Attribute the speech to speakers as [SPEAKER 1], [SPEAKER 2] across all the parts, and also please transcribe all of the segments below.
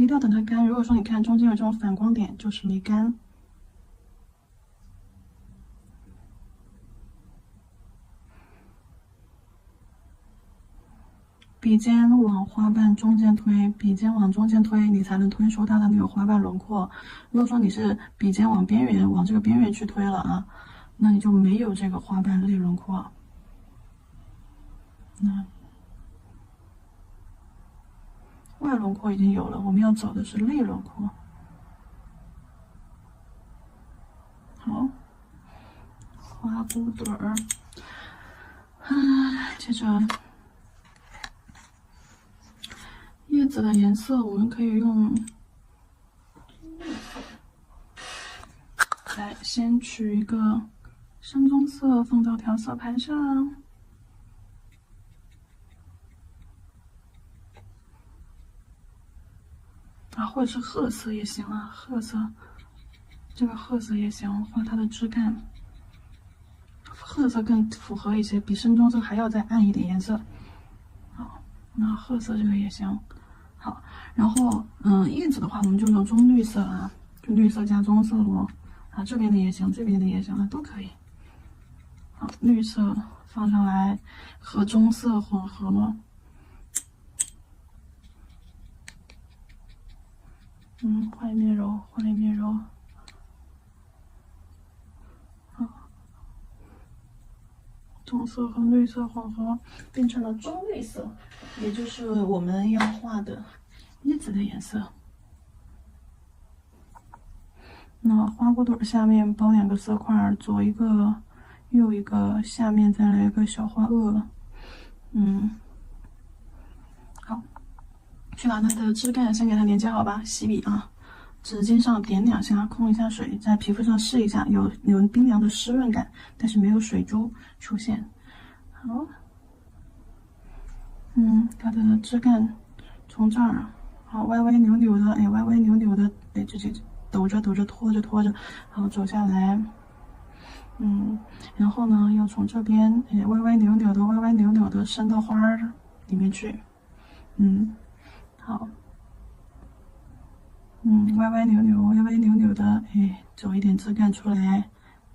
[SPEAKER 1] 一定要等它干。如果说你看中间有这种反光点，就是没干。笔尖往花瓣中间推，笔尖往中间推，你才能推出它的那个花瓣轮廓。如果说你是笔尖往边缘，往这个边缘去推了啊，那你就没有这个花瓣类轮廓。那外轮廓已经有了，我们要走的是内轮廓。好，花骨朵儿，接着。叶子的颜色，我们可以用来先取一个深棕色放到调色盘上，或者是褐色也行啊，褐色，这个褐色也行，画它的枝干。褐色更符合一些，比深棕色还要再暗一点颜色。好，那褐色这个也行。好，然后叶子的话，我们就用棕绿色啊，就绿色加棕色咯。啊，这边的也行，这边的也行啊，都可以。好，绿色放上来和棕色混合。换一面揉，换一面揉。好，棕色和绿色混合，变成了棕绿色，也就是我们要画的叶子的颜色。那花骨朵下面包2个色块，左一个，右一个，下面再来一个小花萼。好，去把它的枝干先给它连接好吧。洗笔啊，纸巾上点2下，控一下水，在皮肤上试一下，有冰凉的湿润感，但是没有水珠出现。好，它的枝干从这儿，好歪歪扭扭的，哎，歪歪扭扭的，哎，这抖着抖着，拖着拖着，好走下来。然后呢，要从这边，哎，歪歪扭扭的，歪歪扭扭的伸到花儿里面去。好，歪歪扭扭，歪歪扭扭的，哎，走一点枝干出来，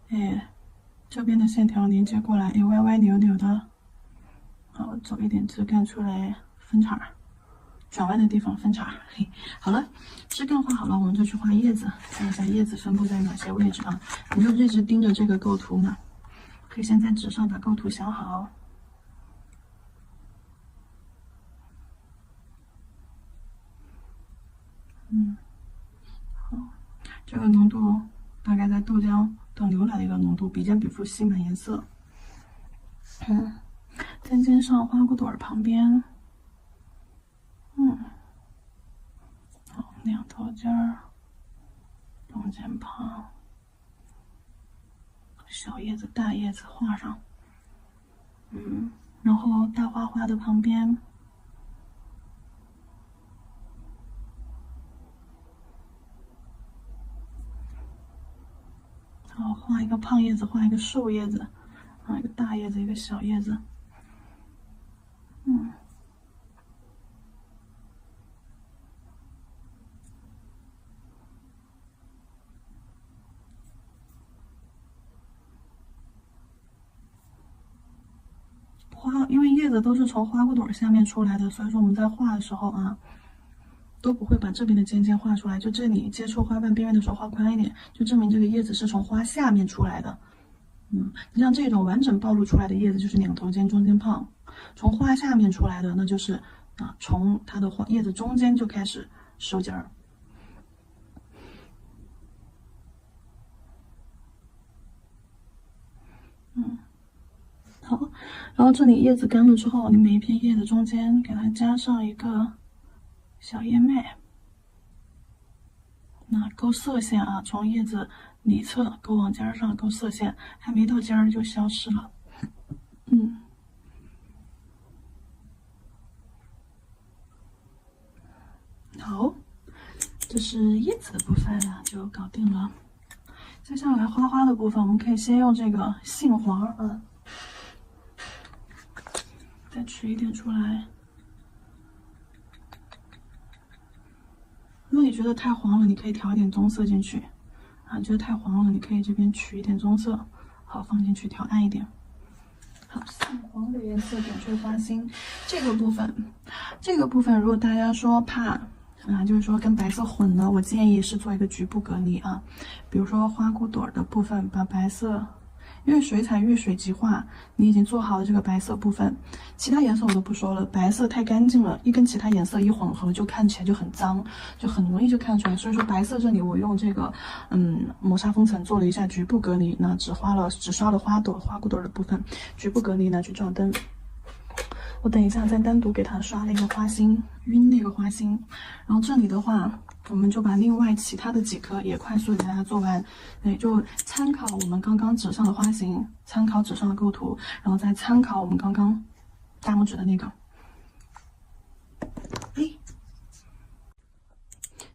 [SPEAKER 1] 哎，这边的线条连接过来，哎，歪歪扭扭的，好，走一点枝干出来，分叉，转弯的地方分叉。嘿，好了，枝干画好了，我们就去画叶子，看一下叶子分布在哪些位置啊？你就一直盯着这个构图嘛，可以先在纸上把构图想好。好，这个浓度大概在豆浆到牛奶的一个浓度，比肩笔触吸满颜色。尖尖上花骨朵旁边，好，2头尖儿，中间旁，小叶子、大叶子画上，然后大花花的旁边。好，画一个胖叶子，画一个瘦叶子，一个大叶子，一个小叶子。因为叶子都是从花骨朵下面出来的，所以说我们在画的时候啊，都不会把这边的尖尖画出来，就这里接触花瓣边缘的时候画宽一点，就证明这个叶子是从花下面出来的。你像这种完整暴露出来的叶子就是2头尖中间胖，从花下面出来的那就是从它的叶子中间就开始收尖儿。好，然后这里叶子干了之后，你每一片叶子中间给它加上一个小叶脉，那勾色线啊，从叶子里侧勾往尖上勾色线，还没到尖儿就消失了。好，这是叶子的部分就搞定了。接下来花花的部分，我们可以先用这个杏黄啊，再取一点出来。你觉得太黄了，你可以调一点棕色进去。啊，觉得太黄了，你可以这边取一点棕色，好放进去调暗一点。好，杏黄的颜色点缀花心，这个部分，如果大家说怕就是说跟白色混了，我建议是做一个局部隔离啊。比如说花骨朵的部分，把白色，因为水彩遇水即化，你已经做好了这个白色部分，其他颜色我都不说了，白色太干净了，一跟其他颜色一混合，就看起来就很脏，就很容易就看出来。所以说白色这里我用这个磨砂封层做了一下局部隔离，那只刷了花骨朵的部分，局部隔离呢去照灯。我等一下再单独给它刷那个花心，晕那个花心。然后这里的话，我们就把另外其他的几颗也快速给大家做完。对，就参考我们刚刚纸上的花型，参考纸上的构图，然后再参考我们刚刚大拇指的那个。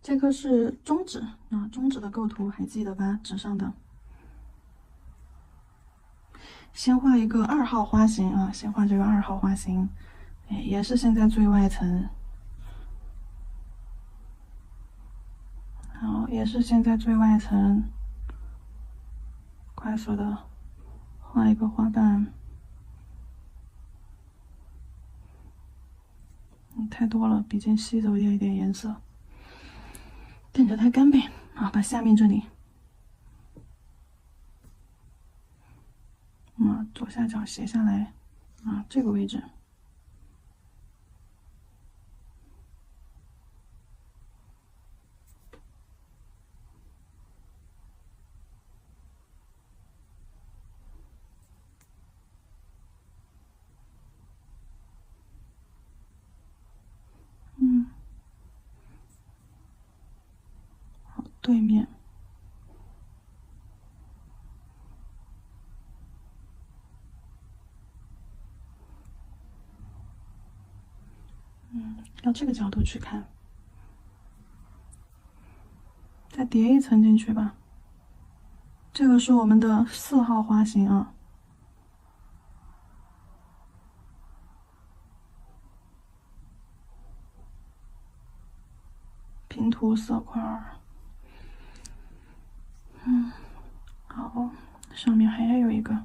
[SPEAKER 1] 这颗是中指啊，中指的构图还记得吧？纸上的。先画一个2号花型啊，先画这个2号花型，也是现在最外层，好，也是现在最外层，快速的画一个花瓣，太多了，笔尖吸走一点颜色，等着它干呗啊，把下面这里。左下角斜下来，这个位置，好，对面。要这个角度去看，再叠一层进去吧。这个是我们的4号花型啊，平涂色块。好，上面还有一个。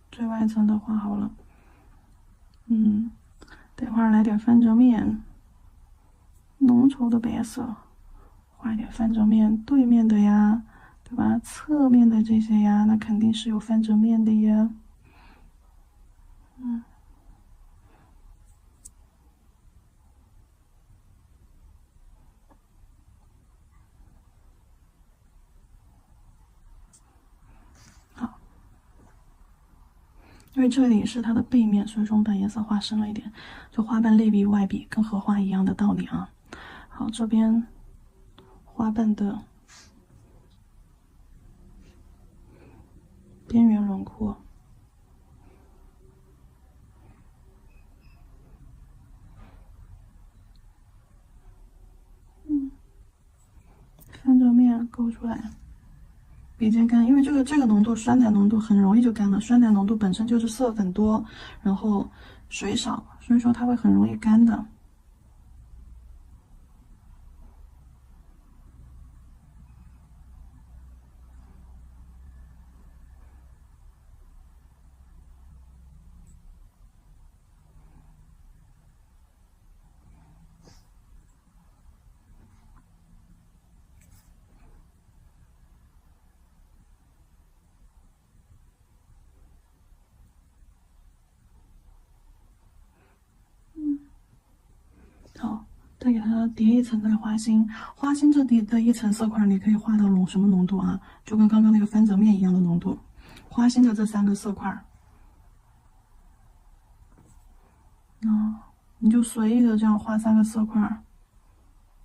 [SPEAKER 1] 最外层的画好了，等会儿来点翻折面，浓稠的白色，画一点翻折面，对面的呀，对吧？侧面的这些呀，那肯定是有翻折面的呀。因为这里是它的背面，所以说我们把颜色画深了一点，就花瓣内壁外壁跟荷花一样的道理啊。好，这边花瓣的边缘轮廓，翻折面勾出来。笔尖干，因为这个浓度酸奶浓度很容易就干了，酸奶浓度本身就是色粉多，然后水少，所以说它会很容易干的。好，再给它叠一层这个花心，花心这里的一层色块，你可以画到什么浓度啊？就跟刚刚那个翻折面一样的浓度。花心的这3个色块，你就随意的这样画3个色块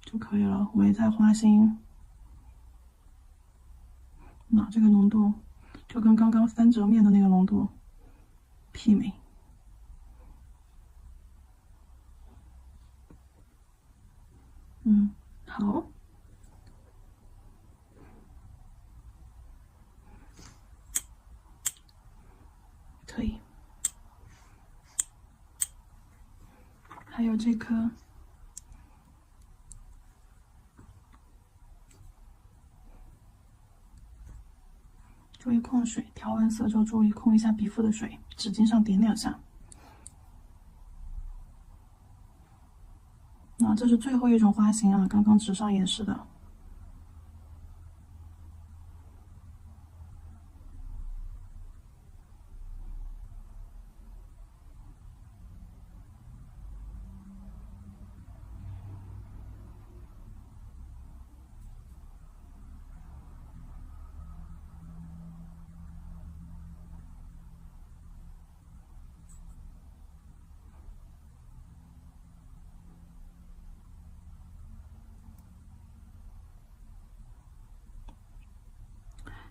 [SPEAKER 1] 就可以了，围在花心。那这个浓度就跟刚刚翻折面的那个浓度媲美。好，可以。还有这颗，注意控水，调完色之后注意控一下皮肤的水，纸巾上点2下。这是最后一种花型啊，刚刚纸上演示的。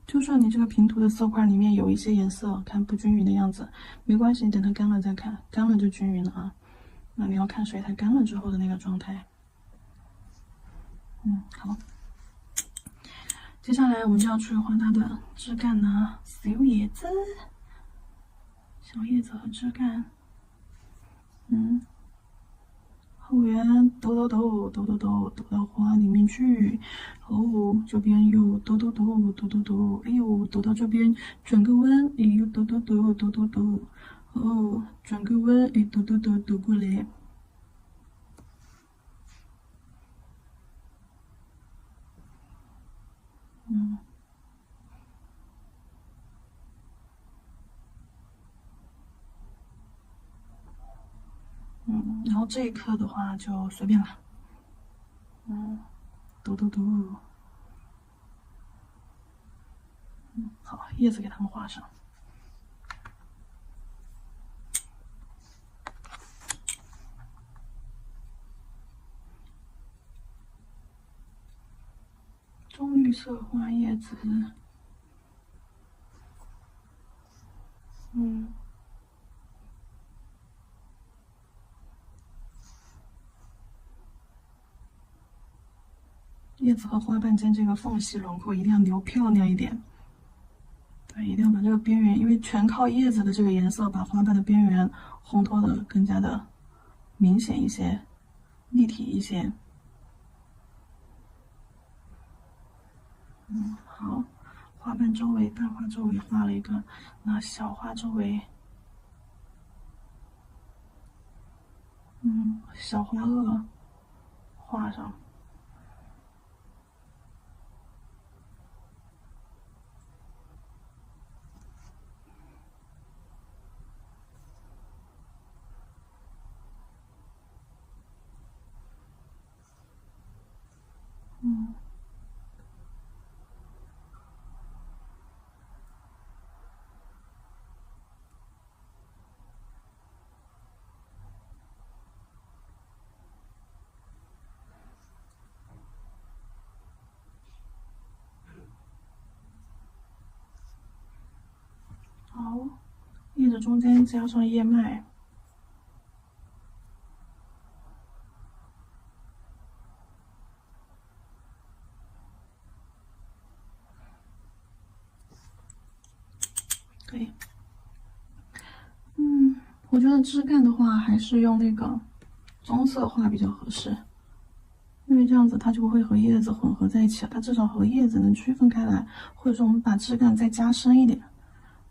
[SPEAKER 1] 就算你这个平涂的色块里面有一些颜色看不均匀的样子，没关系，你等它干了再看，干了就均匀了啊。那你要看水彩干了之后的那个状态。好。接下来我们就要去画它的枝干呢，小叶子、小叶子和枝干。后缘抖抖抖抖抖抖抖到花里面去，哦，这边又抖抖抖抖抖抖，哎呦，抖到这边转个弯，哎呦，抖抖抖抖抖抖，哦，转个弯，哎，抖抖抖抖过来。然后这一颗的话就随便了，抖抖抖，好，叶子给它们画上。棕绿色画叶子，叶子和花瓣间这个缝隙轮廓一定要留漂亮一点。对，一定要把这个边缘，因为全靠叶子的这个颜色把花瓣的边缘烘托的更加的明显一些，立体一些。好，花瓣周围、大花周围画了一个，那小花周围，小花萼画上。好，叶子中间加上叶脉。可以。我觉得枝干的话，还是用那个棕色画比较合适，因为这样子它就不会和叶子混合在一起，它至少和叶子能区分开来，或者说我们把枝干再加深一点，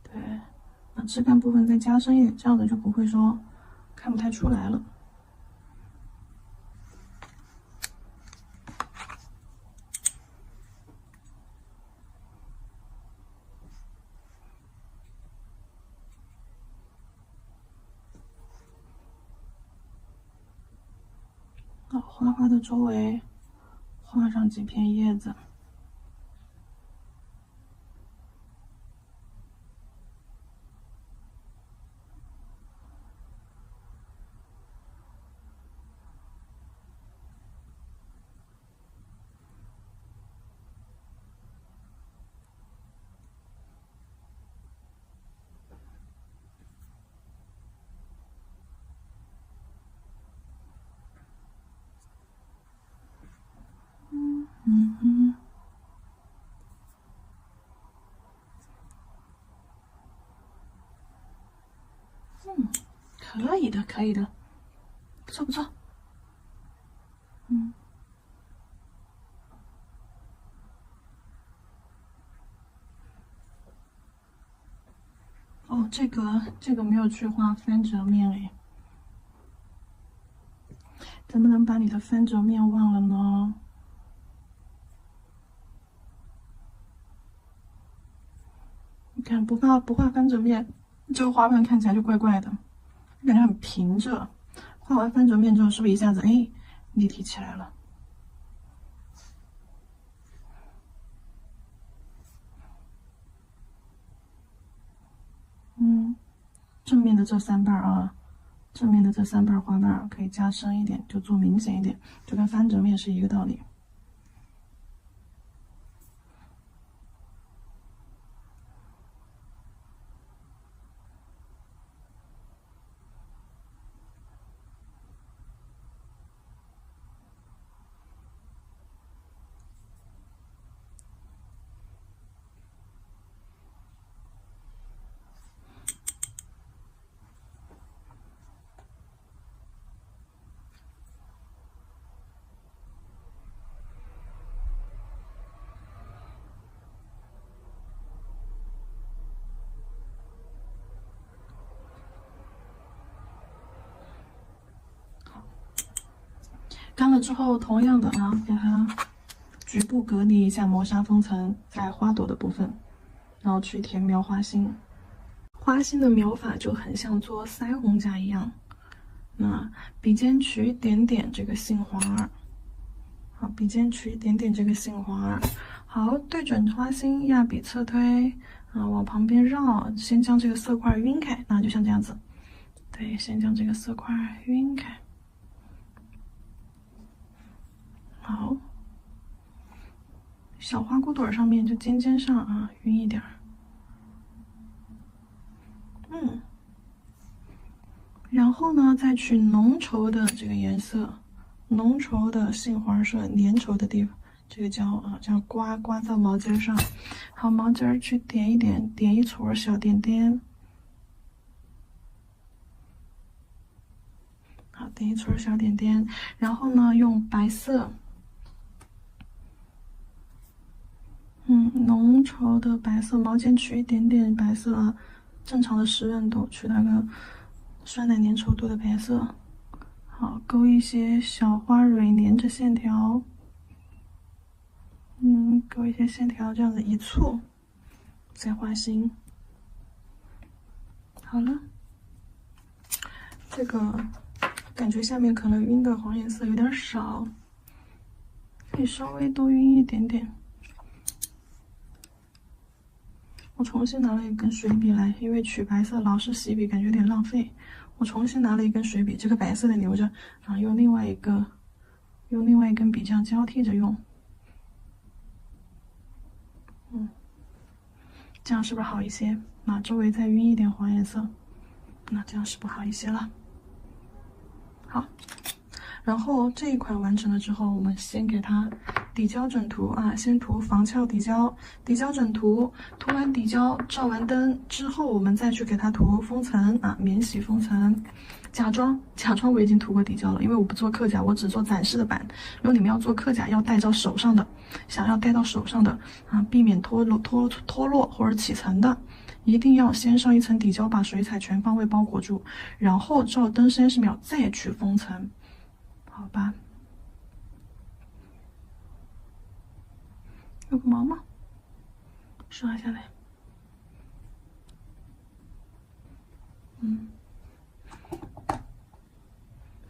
[SPEAKER 1] 对，把枝干部分再加深一点，这样子就不会说看不太出来了。好，花花的周围画上几片叶子。可以的，可以的，不错不错。嗯。哦，这个没有去画翻折面哎，怎么能把你的翻折面忘了呢？你看不画翻折面，这个花瓣看起来就怪怪的，感觉很平着。画完翻折面之后，是不是一下子立体起来了？嗯，正面的这三瓣啊，正面的这三瓣花瓣可以加深一点，就做明显一点，就跟翻折面是一个道理。干了之后，同样的啊，给它局部隔离一下磨砂封层，在花朵的部分，然后去填描花心。花心的描法就很像做腮红甲一样。那笔尖取一点点这个杏花儿，好，笔尖取一点点这个杏花儿，好，对准花心，压笔侧推啊，往旁边绕，先将这个色块晕开，那就像这样子。对，先将这个色块晕开。好，小花骨朵上面就尖尖上啊，晕一点儿。然后呢，再取浓稠的这个颜色，浓稠的杏黄色，粘稠的地方，这个胶啊，这样刮到毛尖上。好，毛尖去点一点，点一撮小点点。好，点一撮小点点。然后呢，用白色，浓稠的白色，毛尖取一点点白色啊，正常的湿润度，取那个酸奶粘稠度的白色。好，勾一些小花蕊，连着线条。勾一些线条，这样子一簇，再画心。好了，这个感觉下面可能晕的黄颜色有点少，可以稍微多晕一点点。我重新拿了一根水笔来，因为取白色老是洗笔，感觉有点浪费。我重新拿了一根水笔，这个白色的留着，然后用另外一根笔这样交替着用。这样是不是好一些？那周围再晕一点黄颜色，那这样是不是好一些了？好，然后这一款完成了之后，我们先给它底胶整涂啊，先涂防翘底胶，底胶整涂，涂完底胶，照完灯之后，我们再去给它涂封层啊，免洗封层。假装我已经涂过底胶了，因为我不做刻甲，我只做展示的版。如果你们要做刻甲，要戴到手上的，想要戴到手上的啊，避免脱落或者起层的，一定要先上一层底胶，把水彩全方位包裹住，然后照灯30秒再去封层，好吧？有个毛毛，刷下来。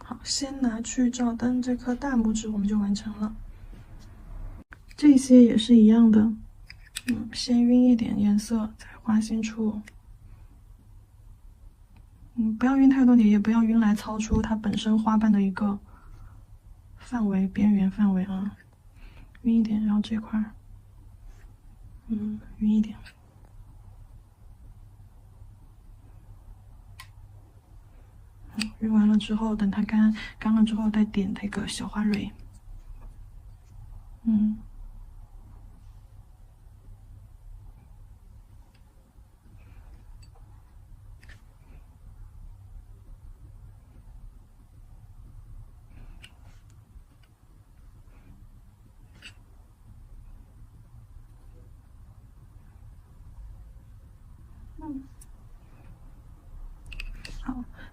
[SPEAKER 1] 好，先拿去照灯这颗大拇指，我们就完成了。这些也是一样的，先晕一点颜色，在花心处。不要晕太多点，也不要晕来超出它本身花瓣的一个边缘范围啊。晕一点，然后这块晕一点。晕完了之后，等它干了之后，再点那个小花蕊。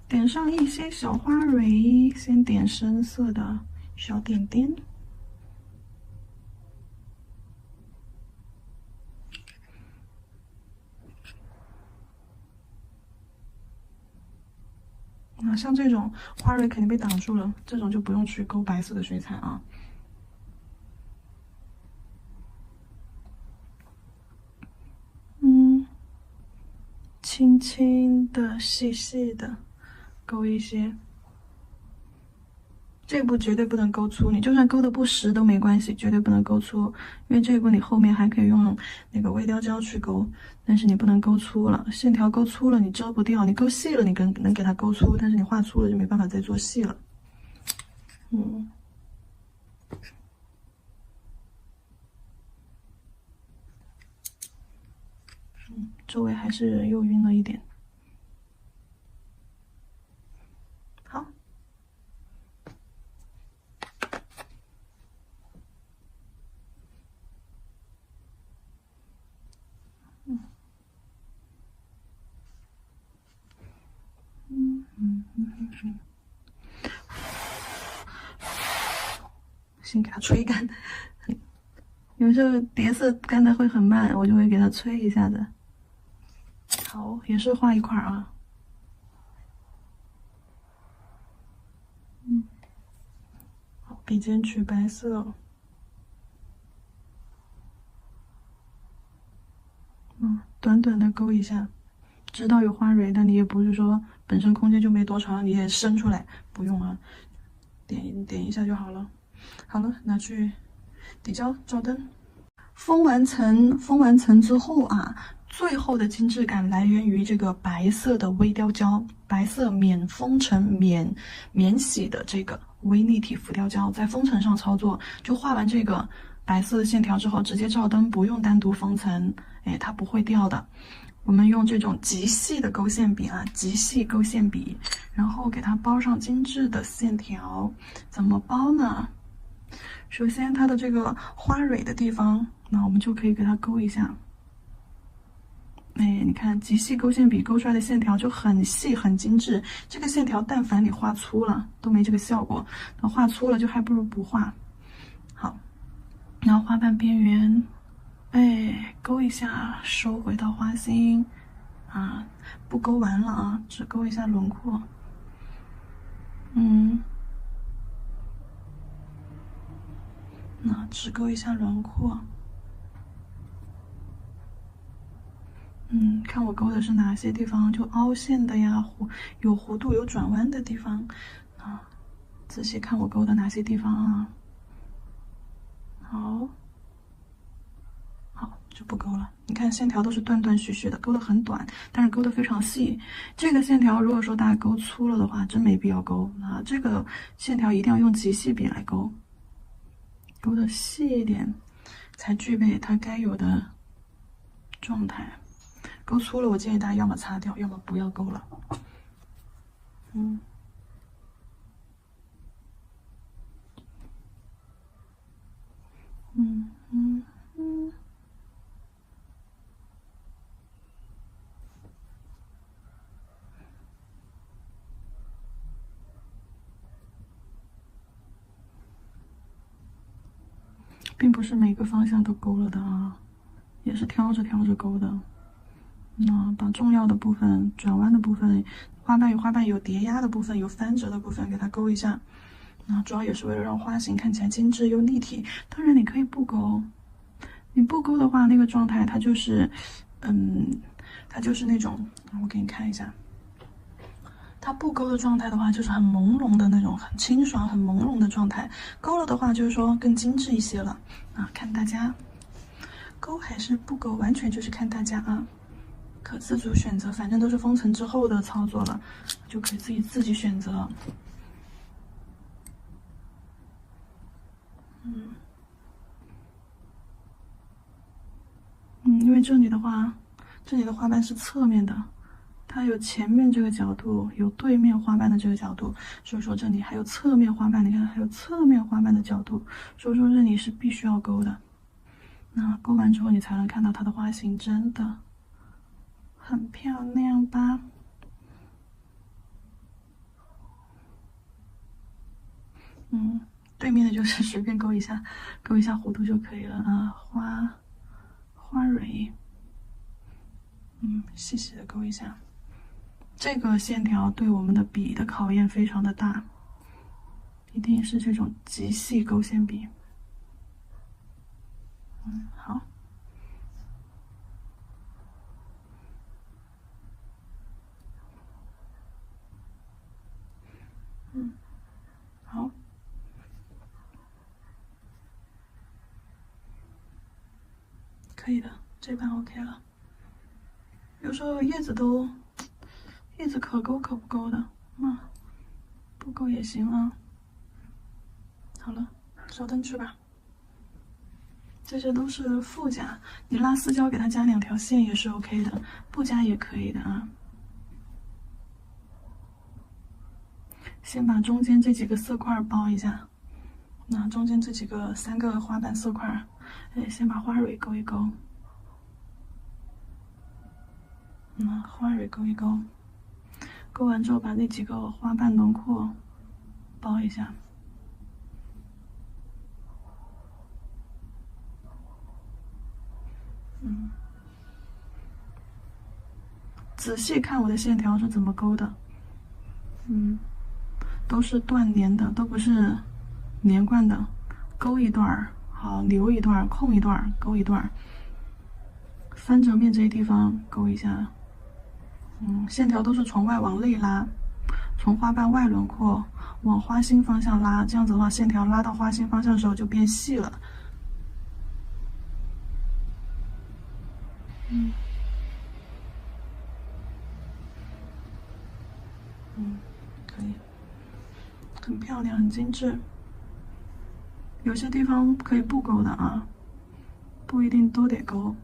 [SPEAKER 1] 点上一些小花蕊，先点深色的小点点。像这种花蕊肯定被挡住了，这种就不用去勾白色的水彩啊。轻轻的、细细的勾一些。这一步绝对不能勾粗，你就算勾的不实都没关系，绝对不能勾粗，因为这一步你后面还可以用那个微雕胶去勾，但是你不能勾粗了，线条勾粗了你遮不掉，你勾细了你能给它勾粗，但是你画粗了就没办法再做细了。周围还是又晕了一点。好。先给它吹干。有时候叠色干的会很慢，我就会给它吹一下子。好，也是画一块啊。好，笔尖取白色。短短的勾一下，知道有花蕊，但你也不是说本身空间就没多长，你也伸出来，不用啊，点一下就好了。好了，拿去底胶照灯。封完层之后啊，最后的精致感来源于这个白色的微雕胶，白色免封尘免洗的这个微立体浮雕胶，在封层上操作，就画完这个白色的线条之后，直接照灯，不用单独封层，它不会掉的。我们用这种极细的勾线笔啊，极细勾线笔，然后给它包上精致的线条。怎么包呢？首先它的这个花蕊的地方，那我们就可以给它勾一下。你看极细勾线笔勾出来的线条就很细很精致。这个线条但凡你画粗了都没这个效果，那画粗了就还不如不画。好，然后花瓣边缘，勾一下，收回到花心啊，不勾完了啊，只勾一下轮廓。那只勾一下轮廓。看我勾的是哪些地方，就凹陷的呀，有弧度、有转弯的地方啊，仔细看我勾的哪些地方啊。好，就不勾了。你看线条都是断断续续的，勾的很短，但是勾的非常细。这个线条如果说大家勾粗了的话，真没必要勾啊。这个线条一定要用极细笔来勾，勾的细一点，才具备它该有的状态。勾粗了，我建议大家要么擦掉，要么不要勾了。并不是每个方向都勾了的啊，也是挑着勾的。那把重要的部分、转弯的部分、花瓣与花瓣有叠压的部分、有翻折的部分给它勾一下。那主要也是为了让花型看起来精致又立体。当然你可以不勾，你不勾的话，那个状态它就是，它就是那种，我给你看一下。它不勾的状态的话，就是很朦胧的那种，很清爽、很朦胧的状态。勾了的话，就是说更精致一些了啊。看大家勾还是不勾，完全就是看大家啊，可自主选择。反正都是封层之后的操作了，就可以自己选择。因为这里的话，这里的花瓣是侧面的。它有前面这个角度，有对面花瓣的这个角度，所以说这里还有侧面花瓣，你看还有侧面花瓣的角度，所以说这里是必须要勾的。那勾完之后，你才能看到它的花型，真的很漂亮吧？对面的就是随便勾一下，勾一下弧度就可以了啊。花蕊，细细的勾一下。这个线条对我们的笔的考验非常的大，一定是这种极细勾线笔。好。好。可以的，这半 OK 了。有时候叶子可勾可不勾的，不勾也行啊。好了，烧灯去吧。这些都是副甲，你拉丝胶给它加2条线也是 OK 的，不加也可以的啊。先把中间这几个色块包一下，那中间这几个3个花瓣色块，先把花蕊勾一勾。花蕊勾一勾，勾完之后把那几个花瓣轮廓包一下。仔细看我的线条是怎么勾的，都是断连的，都不是连贯的，勾一段好，留一段，空一段，勾一段，翻折面这些地方勾一下。线条都是从外往内拉，从花瓣外轮廓往花心方向拉，这样子的话，线条拉到花心方向的时候就变细了。可以，很漂亮，很精致。有些地方可以不勾的啊，不一定都得勾。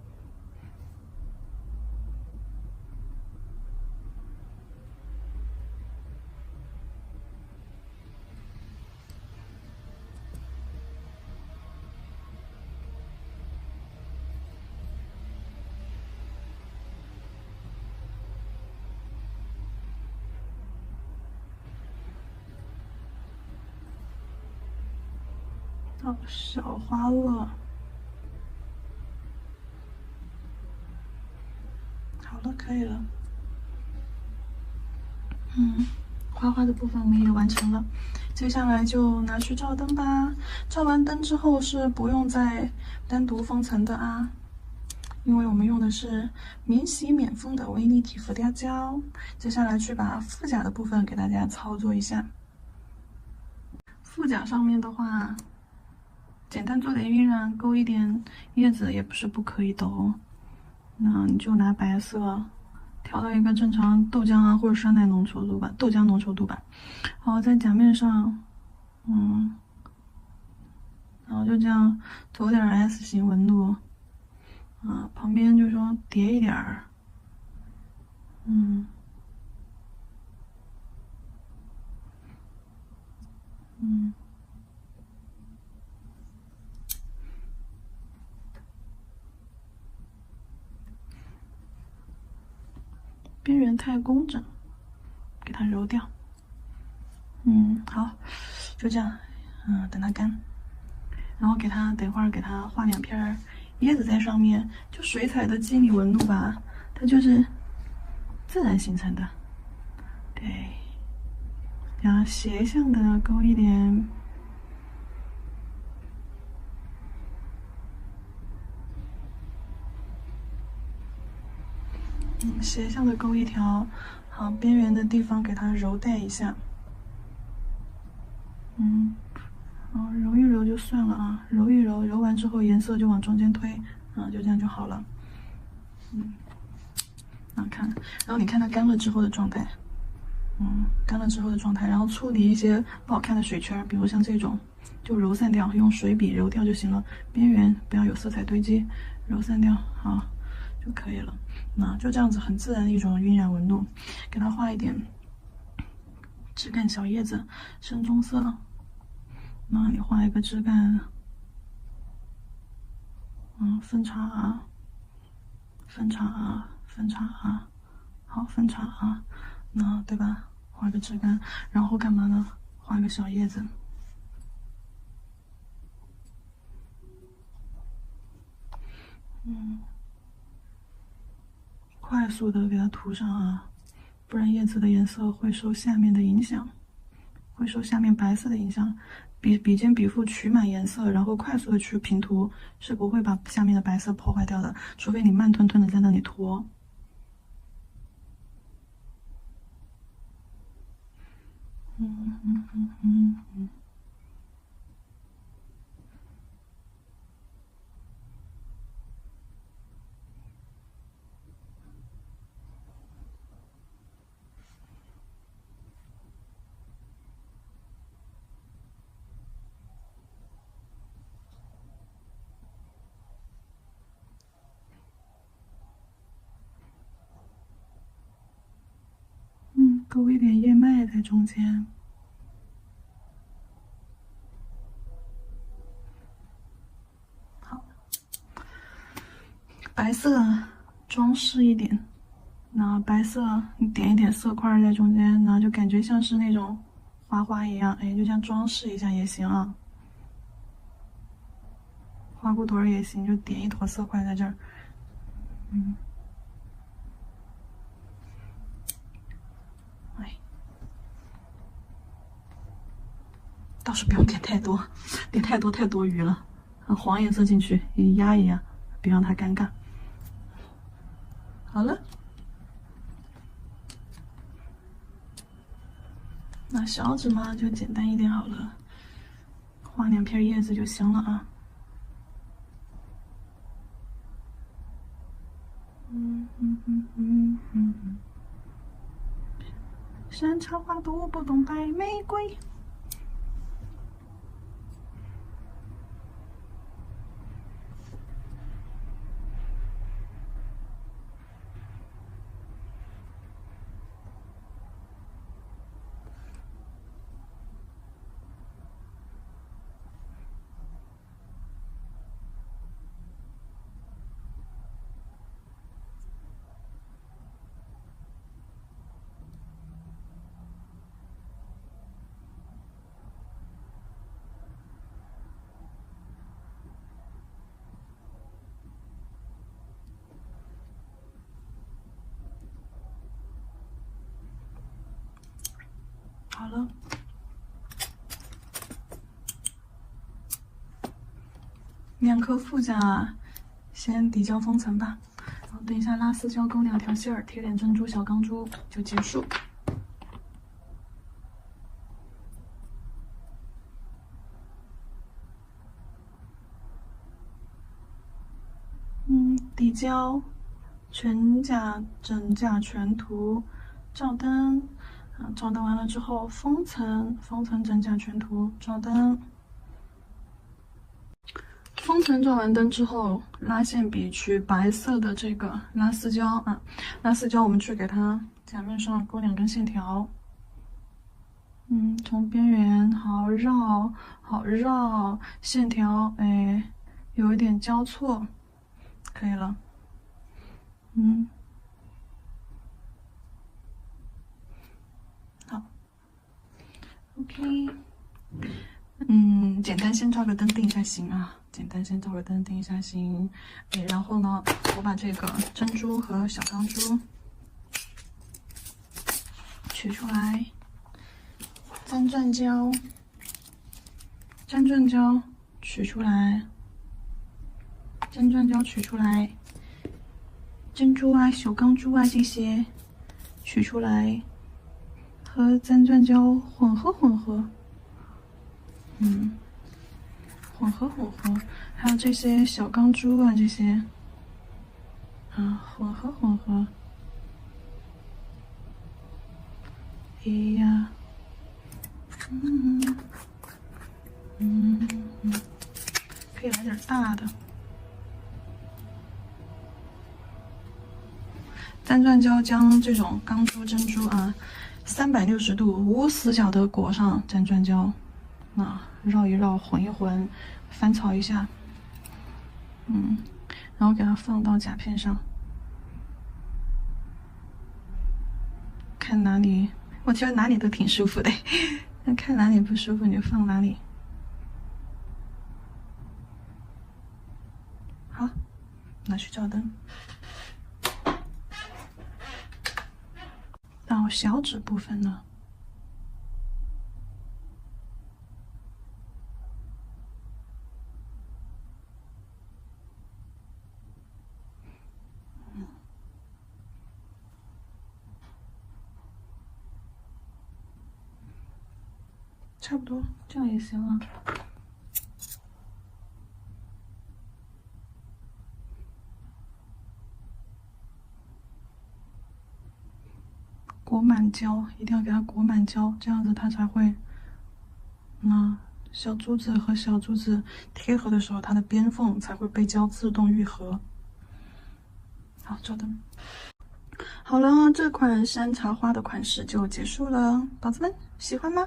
[SPEAKER 1] 小花萼，好了，可以了。花花的部分我们也完成了，接下来就拿去照灯吧。照完灯之后是不用再单独封层的啊，因为我们用的是免洗免封的微立体浮雕胶。接下来去把副甲的部分给大家操作一下。副甲上面的话，简单做点晕染，勾一点叶子也不是不可以的哦。那你就拿白色调到一个正常豆浆啊或者酸奶浓稠度吧，豆浆浓稠度吧。好，在甲面上，然后就这样走点 S 型纹路，旁边就说叠一点儿，边缘太工整，给它揉掉。好，就这样，等它干，然后等会儿给它画2片椰子在上面，就水彩的肌理纹路吧，它就是自然形成的。对，然后斜向的勾一点。斜向的勾一条，好，边缘的地方给它揉带一下，揉一揉就算了啊，揉一揉，揉完之后颜色就往中间推，就这样就好了。看，然后你看它干了之后的状态，干了之后的状态，然后处理一些不好看的水圈，比如像这种，就揉散掉，用水笔揉掉就行了，边缘不要有色彩堆积，揉散掉，好就可以了。那就这样子很自然的一种晕染纹路，给它画一点枝干小叶子，深棕色。那你画一个枝干，分叉啊，分叉啊，分叉啊，好，分叉啊，那对吧？画个枝干，然后干嘛呢？画一个小叶子。快速的给它涂上啊，不然叶子的颜色会受下面的影响，会受下面白色的影响。笔尖笔腹取满颜色，然后快速的去平涂，是不会把下面的白色破坏掉的，除非你慢吞吞的在那里涂。勾一点叶脉在中间。好，白色装饰一点，那白色你点一点色块在中间，然后就感觉像是那种花花一样，哎，就像装饰一下也行啊。花骨朵也行，就点一坨色块在这儿。倒是不用点太多，点太多太多余了。黄颜色进去也压一压，别让它尴尬。好了，那小纸嘛就简单一点好了，画2片叶子就行了啊。山茶花朵不懂白玫瑰。好了，2颗副甲先底胶封层吧，然后等一下拉丝胶勾2条线儿，贴点珍珠小钢珠就结束。底胶、全甲、整甲全涂，照灯。照灯完了之后，封层整甲全涂，照灯。封层照完灯之后，拉线笔取白色的这个拉丝胶啊，拉丝胶我们去给它甲面上勾2根线条。从边缘好绕线条，哎，有一点交错，可以了。好 ，OK。简单先照个灯定一下型啊，简单先照个灯定一下型。然后呢，我把这个珍珠和小钢珠取出来，粘钻胶取出来，粘钻胶取出来，珍珠啊、小钢珠啊这些取出来，和粘钻胶混合。混合，还有这些小钢珠啊，这些混合。哎呀，可以来点大的。粘钻胶将这种钢珠、珍珠啊，360度无死角的裹上粘钻胶，绕一绕，混一混，翻炒一下，然后给它放到甲片上，看哪里，我觉得哪里都挺舒服的，那看哪里不舒服你就放哪里。好，拿去照灯。到小指部分呢，差不多这样也行了。裹满胶，一定要给它裹满胶，这样子它才会，小珠子和小珠子贴合的时候，它的边缝才会被胶自动愈合。好，照灯。好了，这款山茶花的款式就结束了，宝子们喜欢吗？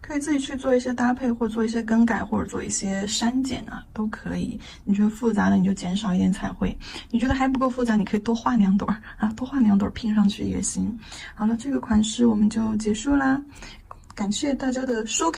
[SPEAKER 1] 可以自己去做一些搭配，或做一些更改，或者做一些删减啊，都可以。你觉得复杂的，你就减少一点彩绘；你觉得还不够复杂，你可以多画2朵啊，多画2朵拼上去也行。好了，这个款式我们就结束啦，感谢大家的收看。